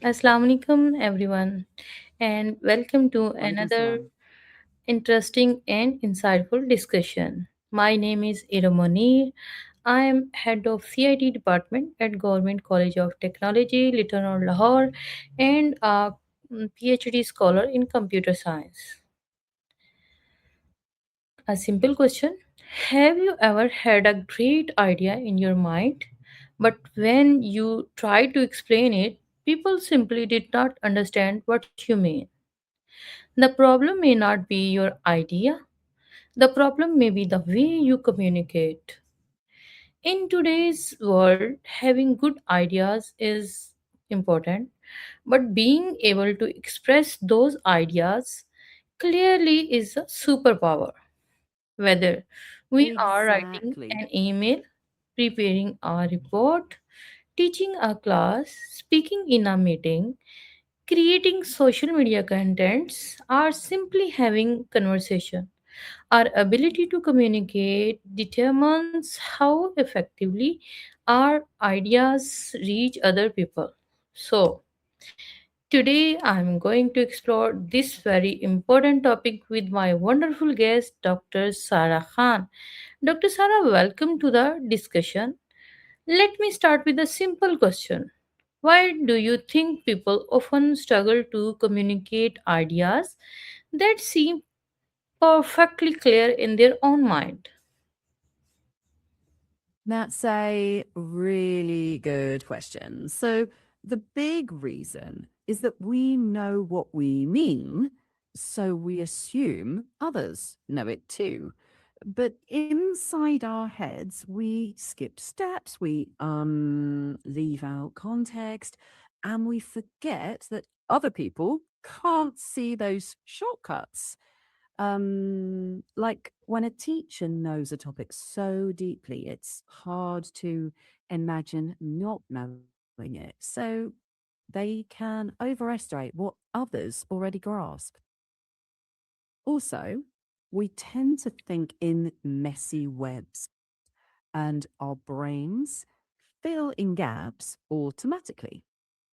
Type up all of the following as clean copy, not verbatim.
Assalamu alaikum, everyone, and welcome to Walaikum another salam. interesting and insightful discussion. My name is Iram Munir. I am head of CIT department at Government College of Technology, Lytton, Lahore, and a PhD scholar in computer science. A simple question: have you ever had a great idea in your mind, but when you try to explain it, people simply did not understand what you mean? The problem may not be your idea, the problem may be the way you communicate. In today's world, having good ideas is important, but being able to express those ideas clearly is a superpower. Whether we are writing Exactly. an email, preparing a report, teaching a class, speaking in a meeting, creating social media contents, or simply having conversation. Our ability to communicate determines how effectively our ideas reach other people. So, today I'm going to explore this very important topic with my wonderful guest, Dr. Sara Khan. Dr. Sara, welcome to the discussion. Let me start with a simple question. Why do you think people often struggle to communicate ideas that seem perfectly clear in their own mind? That's a really good question. So, the big reason is that we know what we mean, so we assume others know it too. But inside our heads, we skip steps, we leave out context, and we forget that other people can't see those shortcuts. Like when a teacher knows a topic so deeply, it's hard to imagine not knowing it. So they can overestimate what others already grasp. Also, we tend to think in messy webs, and our brains fill in gaps automatically.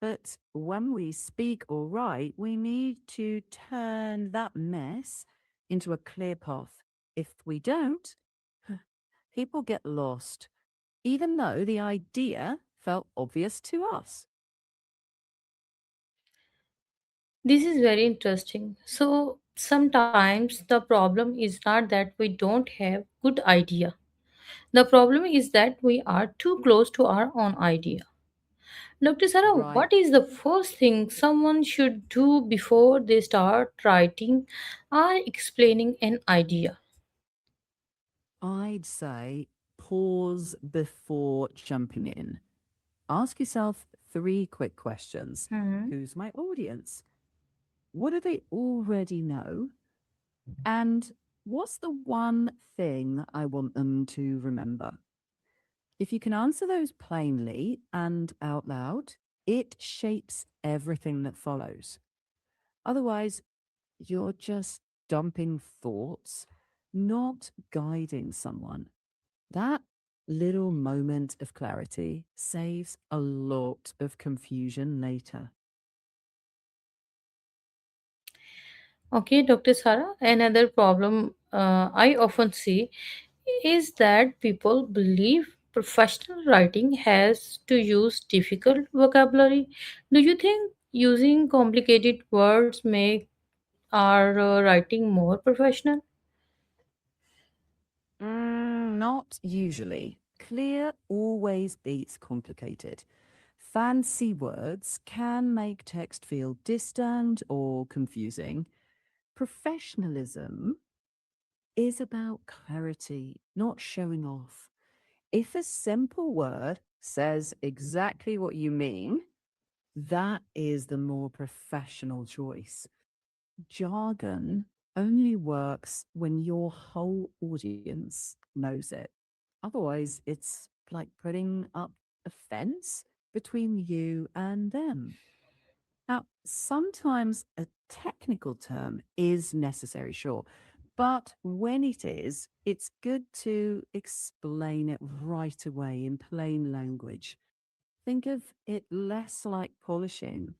But when we speak or write, we need to turn that mess into a clear path. If we don't, people get lost, even though the idea felt obvious to us. This is very interesting. So, sometimes the problem is not that we don't have good idea. The problem is that we are too close to our own idea. Dr. Sarah, Right. what is the first thing someone should do before they start writing or explaining an idea? I'd say pause before jumping in. Ask yourself three quick questions. Hmm. Who's my audience? What do they already know? And what's the one thing I want them to remember? If you can answer those plainly and out loud, it shapes everything that follows. Otherwise, you're just dumping thoughts, not guiding someone. That little moment of clarity saves a lot of confusion later. Okay, Dr. Sarah, another problem I often see is that people believe professional writing has to use difficult vocabulary. Do you think using complicated words make our writing more professional? Not usually. Clear always beats complicated. Fancy words can make text feel distant or confusing. Professionalism is about clarity, not showing off. If a simple word says exactly what you mean, that is the more professional choice. Jargon only works when your whole audience knows it. Otherwise, it's like putting up a fence between you and them. Now, sometimes a technical term is necessary, sure, but when it is, it's good to explain it right away in plain language. Think of it less like polishing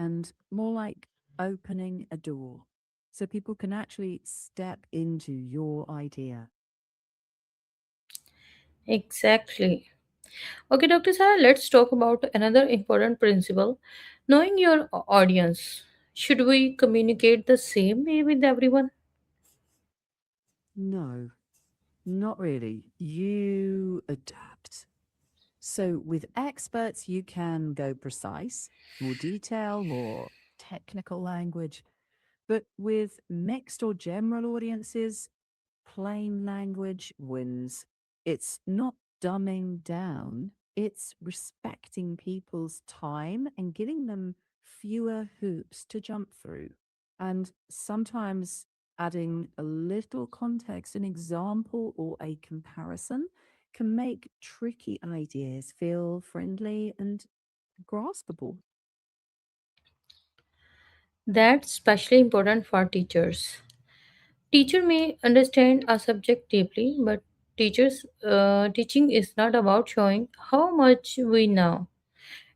and more like opening a door so people can actually step into your idea. Exactly. Okay, Dr. Sarah, let's talk about another important principle, knowing your audience. Should we communicate the same way with everyone? No, not really. You adapt. So, with experts, you can go precise, more detail, more technical language. But with mixed or general audiences, plain language wins. It's not dumbing down, it's respecting people's time and giving them fewer hoops to jump through. And sometimes adding a little context, an example, or a comparison can make tricky ideas feel friendly and graspable. That's especially important for teachers. Teacher may understand a subject deeply, but teaching is not about showing how much we know.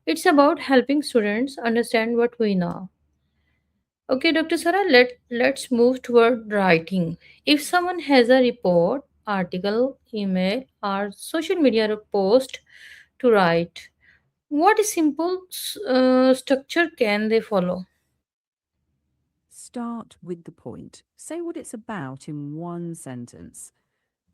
It's about helping students understand what we know. Okay, Dr. Sarah, let's move toward writing. If someone has a report, article, email, or social media post to write, what simple structure can they follow? Start with the point. Say what it's about in one sentence.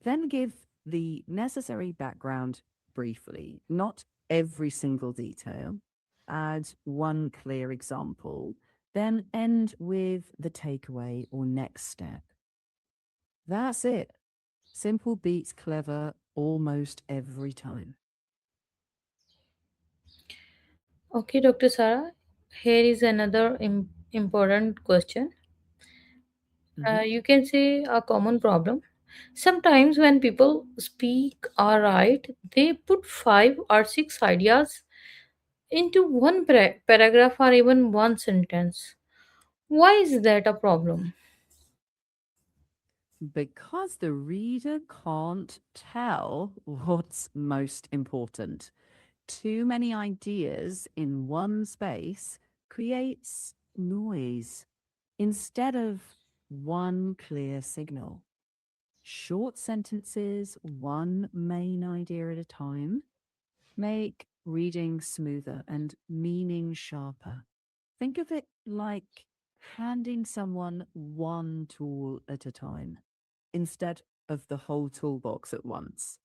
Then give the necessary background briefly, not every single detail. Add one clear example, then end with the takeaway or next step. That's it. Simple beats clever almost every time. Okay, Dr. Sarah, here is another important question. Mhm. You can say a common problem. Sometimes when people speak or write, they put five or six ideas into one paragraph or even one sentence. Why is that a problem? Because the reader can't tell what's most important. Too many ideas in one space creates noise instead of one clear signal. Short sentences, one main idea at a time, make reading smoother and meaning sharper. Think of it like handing someone one tool at a time instead of the whole toolbox at once.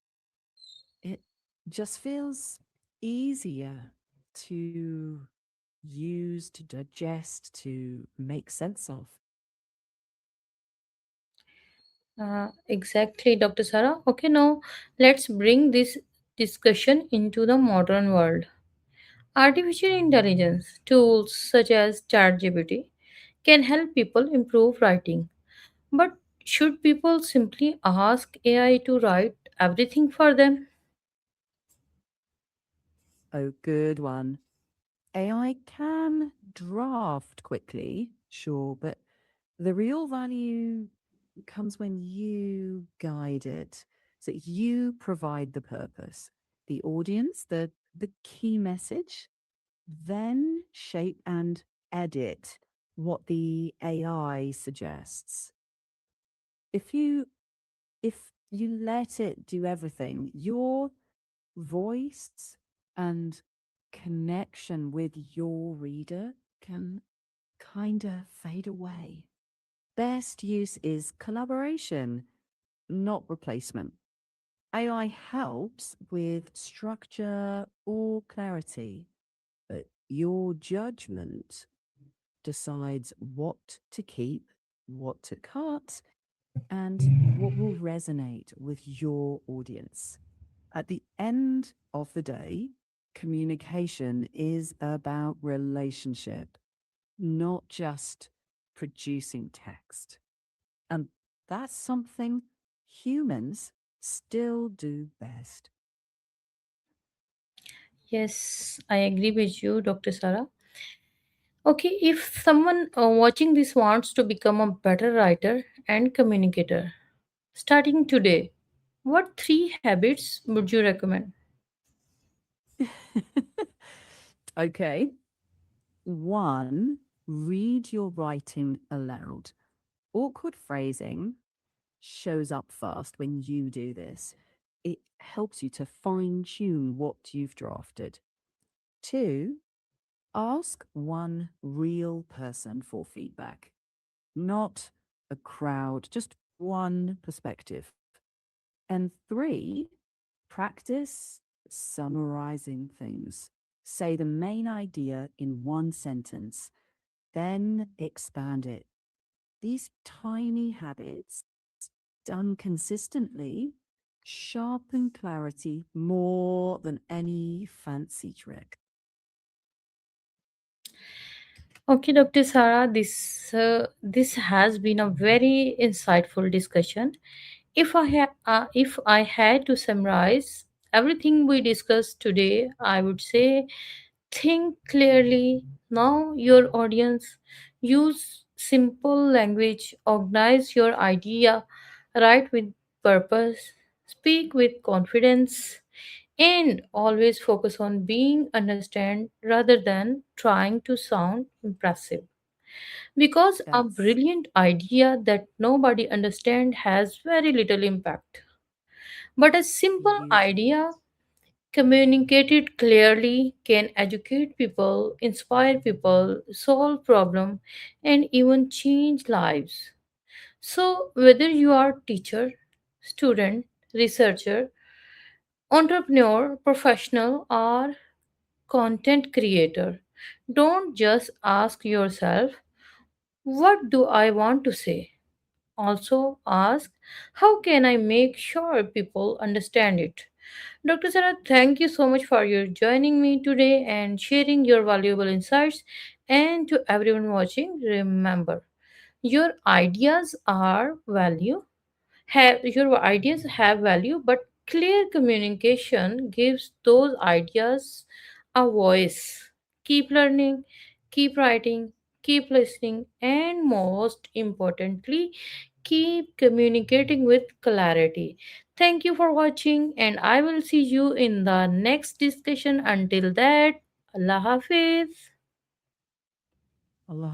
It just feels easier to use, to digest, to make sense of. Exactly, Dr. Sarah. Okay, now let's bring this discussion into the modern world. Artificial intelligence tools such as Chatgpt can help people improve writing. But should people simply ask AI to write everything for them? Oh, good one. AI can draft quickly, sure, but the real value comes when you guide it. So you provide the purpose, the audience, the key message, then shape and edit what the AI suggests. If you if you let it do everything, your voice and connection with your reader can kind of fade away. Best use is collaboration, not replacement. AI helps with structure or clarity, but your judgment decides what to keep, what to cut, and what will resonate with your audience. At the end of the day, communication is about relationship, not just producing text. And that's something humans still do best. Yes, I agree with you, Dr. Sarah. Okay, if someone watching this wants to become a better writer and communicator, starting today, what three habits would you recommend? Okay. One, read your writing aloud. Awkward phrasing shows up fast when you do this. It helps you to fine tune what you've drafted. Two, ask one real person for feedback, not a crowd, just one perspective. And three, practice summarizing things. Say the main idea in one sentence, then expand it. These tiny habits, done consistently, sharpen clarity more than any fancy trick. Okay, Dr. Sara, this has been a very insightful discussion. If I had to summarize everything we discussed today, I would say think clearly, know your audience, use simple language, organize your idea, write with purpose, speak with confidence, and always focus on being understand rather than trying to sound impressive. Because a That's brilliant idea that nobody understands has very little impact. But a simple beautiful. idea communicated clearly can educate people, inspire people, solve problems, and even change lives. So whether you are teacher, student, researcher, entrepreneur, professional, or content creator, don't just ask yourself, what do I want to say? Also ask, how can I make sure people understand it? Dr. Sarah, thank you so much for your joining me today and sharing your valuable insights. And to everyone watching, remember, your ideas are value. Your ideas have value, but clear communication gives those ideas a voice. Keep learning, keep writing, keep listening, and most importantly, keep communicating with clarity. Thank you for watching, and I will see you in the next discussion. Until that, Allah Hafiz.